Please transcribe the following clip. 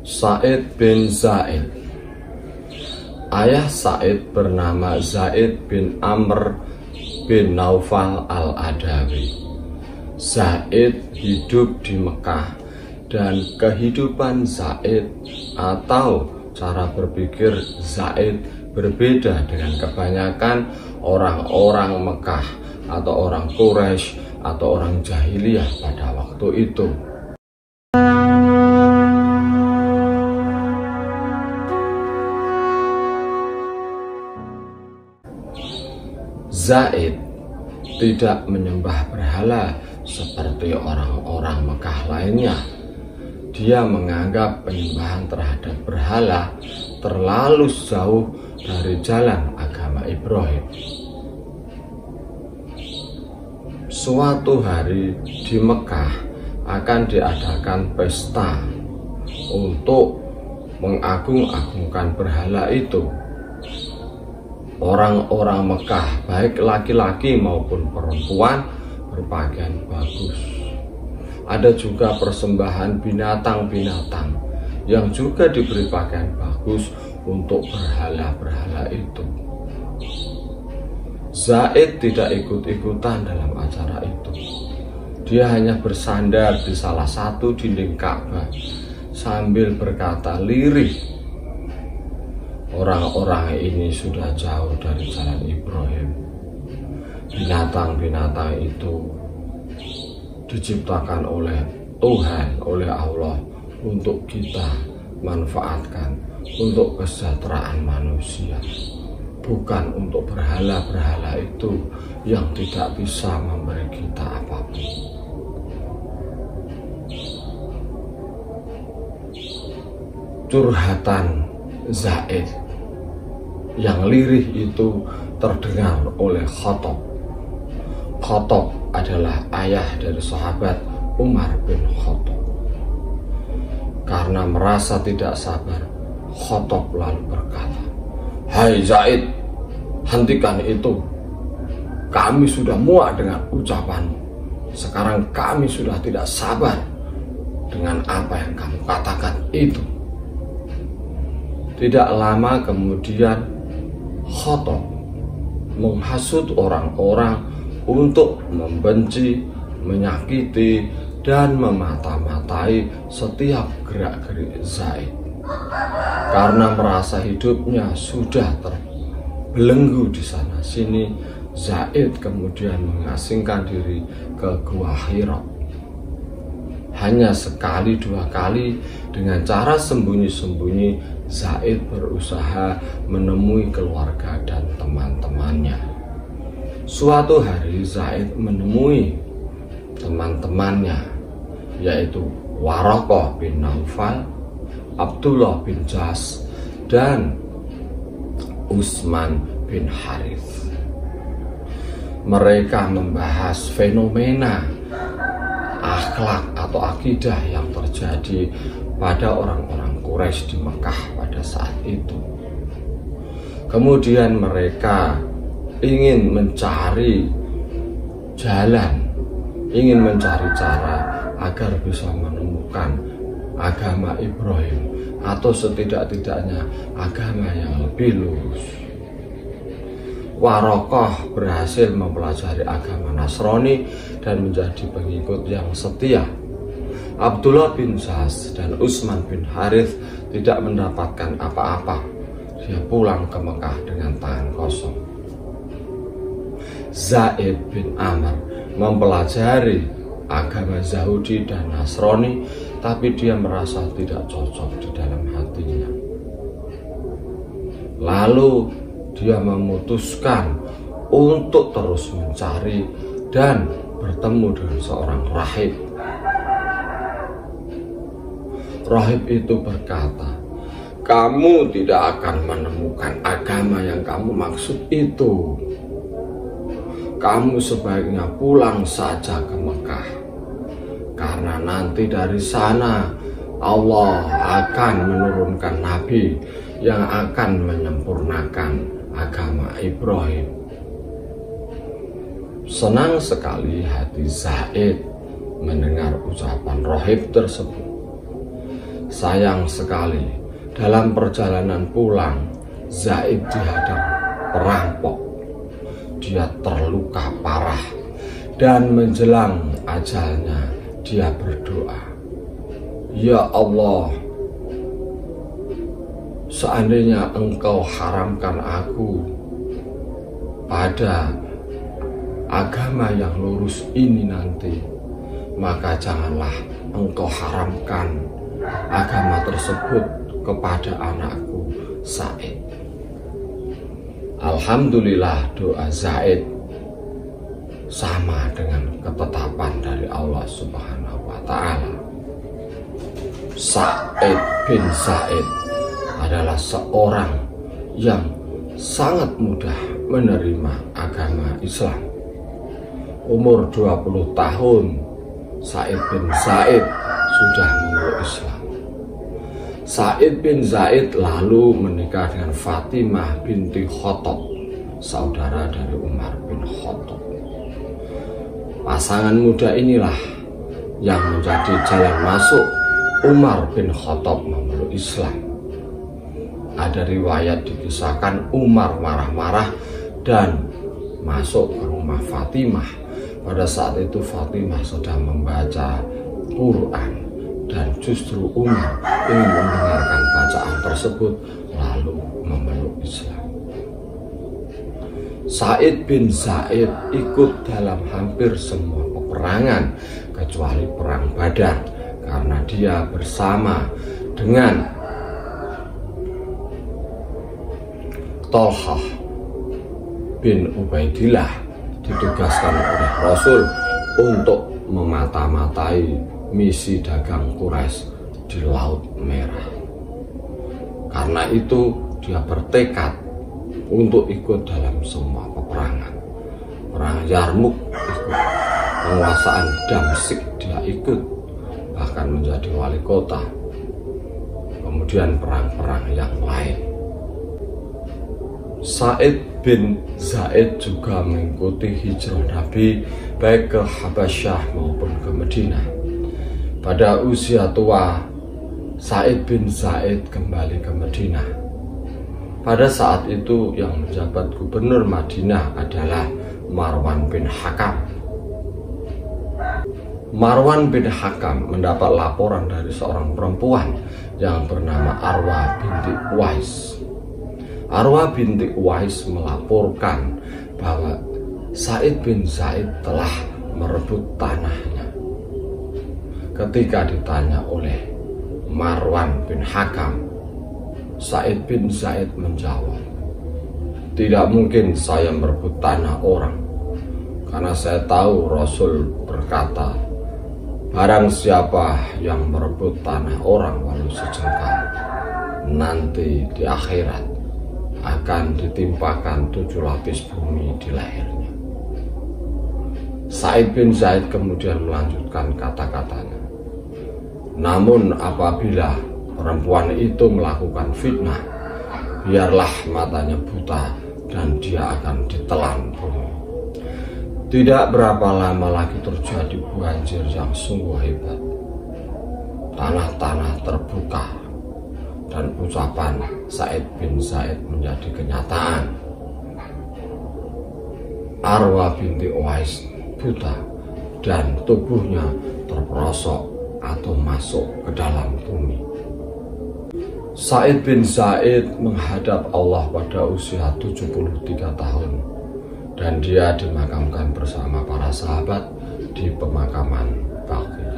Sa'id bin Zaid. Ayah Sa'id bernama Zaid bin Amr bin Naufal al-Adawi. Zaid hidup di Mekah, dan kehidupan Zaid atau cara berpikir Zaid berbeda dengan kebanyakan orang-orang Mekah atau orang Quraisy atau orang jahiliyah pada waktu itu. Zaid tidak menyembah berhala seperti orang-orang Mekah lainnya. Dia menganggap penyembahan terhadap berhala terlalu jauh dari jalan agama Ibrahim. Suatu hari di Mekah akan diadakan pesta untuk mengagung-agungkan berhala itu. Orang-orang Mekah, baik laki-laki maupun perempuan, berpakaian bagus. Ada juga persembahan binatang-binatang yang juga diberi pakaian bagus untuk berhala-berhala itu. Zaid tidak ikut-ikutan dalam acara itu. Dia hanya bersandar di salah satu dinding Ka'bah sambil berkata lirih, orang-orang ini sudah jauh dari jalan Ibrahim. Binatang-binatang itu diciptakan oleh Tuhan, oleh Allah, untuk kita manfaatkan untuk kesejahteraan manusia, bukan untuk berhala-berhala itu yang tidak bisa memberi kita apapun. Curhatan Zaid yang lirih itu terdengar oleh Khattab. Khattab adalah ayah dari sahabat Umar bin Khattab. Karena merasa tidak sabar, Khattab lalu berkata, "Hai Zaid, hentikan itu. Kami sudah muak dengan ucapanmu. Sekarang kami sudah tidak sabar dengan apa yang kamu katakan itu." Tidak lama kemudian, Khattab menghasut orang-orang untuk membenci, menyakiti, dan memata-matai setiap gerak-gerik Zaid. Karena merasa hidupnya sudah terbelenggu di sana-sini, Zaid kemudian mengasingkan diri ke Gua Hira. Hanya sekali dua kali dengan cara sembunyi-sembunyi Zaid berusaha menemui keluarga dan teman-temannya. Suatu hari Zaid menemui teman-temannya, yaitu Waraqah bin Naufal, Abdullah bin Jas, dan Utsman bin Harith. Mereka membahas fenomena akhlak atau akidah yang terjadi pada orang-orang Quraisy di Mekah pada saat itu. Kemudian mereka ingin mencari jalan, ingin mencari cara agar bisa menemukan agama Ibrahim atau setidak-tidaknya agama yang lebih lurus. Waraqah berhasil mempelajari agama Nasrani dan menjadi pengikut yang setia. Abdullah bin Jas dan Utsman bin Harith tidak mendapatkan apa-apa. Dia pulang ke Mekah dengan tangan kosong. Zaid bin Amr mempelajari agama Yahudi dan Nasrani, tapi dia merasa tidak cocok di dalam hatinya. Lalu dia memutuskan untuk terus mencari dan bertemu dengan seorang rahib. Rahib itu berkata, "Kamu tidak akan menemukan agama yang kamu maksud itu. Kamu sebaiknya pulang saja ke Mekah, karena nanti dari sana Allah akan menurunkan nabi yang akan menyempurnakan agama Ibrahim." Senang sekali hati Zaid mendengar ucapan rahib tersebut. Sayang sekali, dalam perjalanan pulang, Zaid dihadang perampok. Dia terluka parah dan menjelang ajalnya dia berdoa, "Ya Allah, seandainya Engkau haramkan aku pada agama yang lurus ini nanti, maka janganlah Engkau haramkan agama tersebut kepada anakku Zaid." Alhamdulillah, doa Zaid sama dengan ketetapan dari Allah Subhanahu wa Ta'ala. Sa'id bin Zaid adalah seorang yang sangat mudah menerima agama Islam. Umur 20 tahun, Sa'id bin Zaid sudah memeluk Islam. Sa'id bin Zaid lalu menikah dengan Fatimah binti Khattab, saudara dari Umar bin Khattab. Pasangan muda inilah yang menjadi jalan masuk Umar bin Khattab memeluk Islam. Ada riwayat dikisahkan Umar marah-marah dan masuk ke rumah Fatimah. Pada saat itu Fatimah sedang membaca Quran dan justru Umar ingin mendengarkan bacaan tersebut lalu memeluk Islam. Sa'id bin Zaid ikut dalam hampir semua peperangan kecuali perang Badar karena dia bersama dengan Thalhah bin Ubaidillah ditugaskan oleh Rasul untuk memata-matai misi dagang Quraisy di Laut Merah. Karena itu dia bertekad untuk ikut dalam semua peperangan. Perang Yarmuk ikut, penguasaan Damsyik dia ikut, bahkan menjadi wali kota. Kemudian perang-perang yang lain. Sa'id bin Zaid juga mengikuti hijrah Nabi baik ke Habasyah maupun ke Madinah. Pada usia tua, Sa'id bin Zaid kembali ke Madinah. Pada saat itu yang menjabat gubernur Madinah adalah Marwan bin Hakam. Marwan bin Hakam mendapat laporan dari seorang perempuan yang bernama Arwa binti Uwais. Arwa binti Uwais melaporkan bahwa Sa'id bin Zaid telah merebut tanahnya. Ketika ditanya oleh Marwan bin Hakam, Sa'id bin Zaid menjawab, "Tidak mungkin saya merebut tanah orang, karena saya tahu Rasul berkata, barang siapa yang merebut tanah orang walau sejengkal, nanti di akhirat akan ditimpakan 7 lapis bumi di lehernya." Sa'id bin Zaid kemudian melanjutkan kata-katanya, "Namun apabila perempuan itu melakukan fitnah, biarlah matanya buta dan dia akan ditelan bumi." Tidak berapa lama lagi terjadi banjir yang sungguh hebat. Tanah-tanah terbuka dan ucapan Sa'id bin Zaid menjadi kenyataan. Arwa binti Uwais buta dan tubuhnya terperosok atau masuk ke dalam bumi. Sa'id bin Zaid menghadap Allah pada usia 73 tahun dan dia dimakamkan bersama para sahabat di pemakaman Baqi.